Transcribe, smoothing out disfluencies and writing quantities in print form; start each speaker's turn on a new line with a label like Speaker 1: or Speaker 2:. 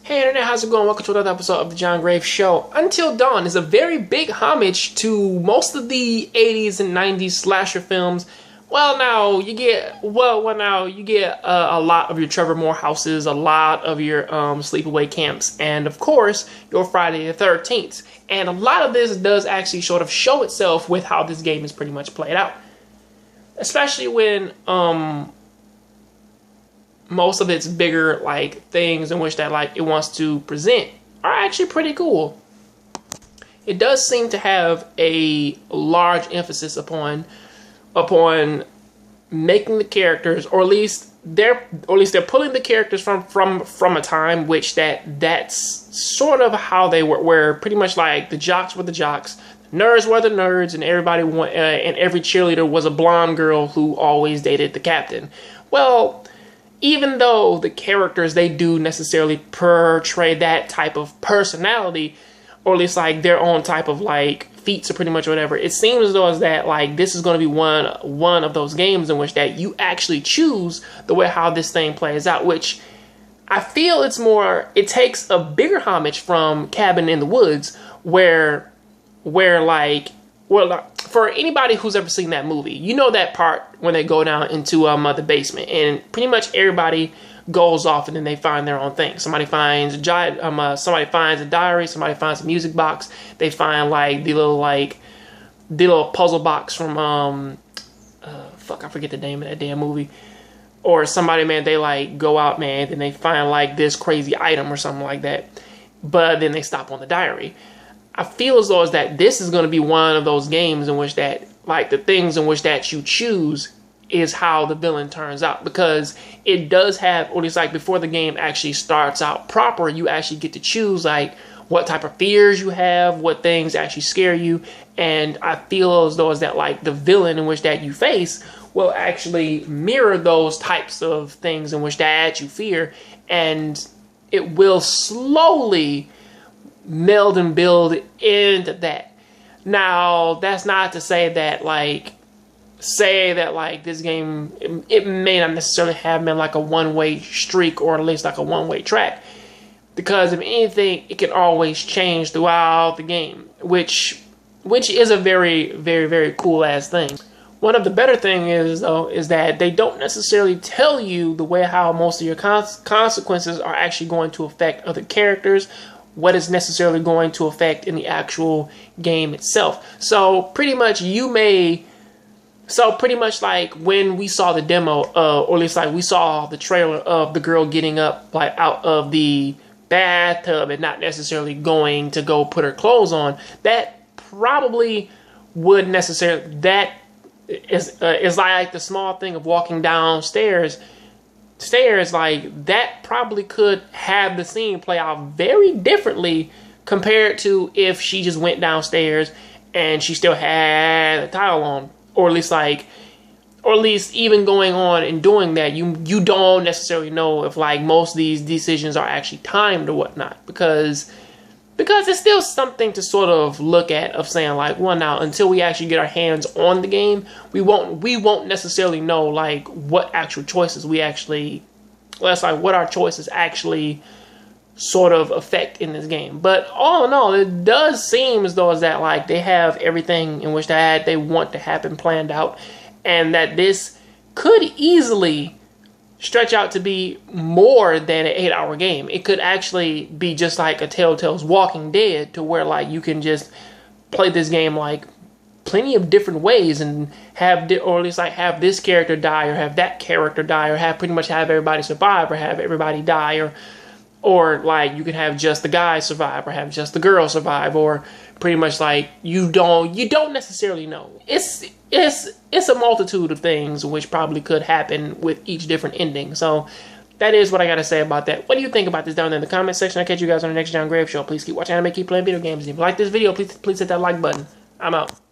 Speaker 1: Hey internet, how's it going? Welcome to another episode of the John Graves Show. Until Dawn is a very big homage to most of the 80s and 90s slasher films. Now you get a lot of your Trevor Moore houses, a lot of your sleepaway camps, and of course your Friday the 13th. And a lot of this does actually sort of show itself with how this game is pretty much played out, especially when most of its bigger things in which that it wants to present are actually pretty cool. It does seem to have a large emphasis upon making the characters, or at least they're pulling the characters from a time which that's sort of how they were, where pretty much like the jocks were the jocks, the nerds were the nerds, and and every cheerleader was a blonde girl who always dated the captain. Well, even though the characters, they do necessarily portray that type of personality, or at least their own type of feats or pretty much whatever, it seems as though this is going to be one of those games in which that you actually choose the way how this thing plays out, which I feel it takes a bigger homage from Cabin in the Woods, where for anybody who's ever seen that movie, you know that part when they go down into the basement, and pretty much everybody goes off and then they find their own thing. Somebody finds a diary, somebody finds a music box, they find the little puzzle box from I forget the name of that damn movie. Or somebody, man, they go out, man, and they find this crazy item or something like that, but then they stop on the diary. I feel as though this is going to be one of those games in which that the things in which that you choose is how the villain turns out, because it does have, or at least before the game actually starts out proper, you actually get to choose what type of fears you have, what things actually scare you, and I feel as though the villain in which that you face will actually mirror those types of things in which that you fear, and it will slowly meld and build into that. Now, that's not to say that this game, it may not necessarily have been a one-way streak, or at least a one-way track, because if anything, it can always change throughout the game, which is a very, very, very cool ass thing. One of the better things is that they don't necessarily tell you the way how most of your consequences are actually going to affect other characters, what is necessarily going to affect in the actual game itself. So pretty much when we saw the demo, or at least we saw the trailer of the girl getting up out of the bathtub and not necessarily going to go put her clothes on, that probably would necessarily, that is the small thing of walking downstairs. That probably could have the scene play out very differently compared to if she just went downstairs and she still had a towel on, or at least even going on and doing that, you don't necessarily know if most of these decisions are actually timed or whatnot, because it's still something to sort of look at, of saying now, until we actually get our hands on the game, we won't necessarily know what actual choices we actually, what our choices actually sort of affect in this game. But all in all, it does seem as though they have everything in which that they want to happen planned out, and that this could easily stretch out to be more than an 8-hour game. It could actually be just like a Telltale's Walking Dead, to where you can just play this game plenty of different ways, and have have this character die, or have that character die, or have everybody survive, or have everybody die, or you can have just the guy survive, or have just the girl survive, or pretty much you don't necessarily know. It's a multitude of things which probably could happen with each different ending. So that is what I gotta say about that. What do you think about this down there in the comment section? I'll catch you guys on the next John Graves Show. Please keep watching anime, keep playing video games. And if you like this video, please hit that like button. I'm out.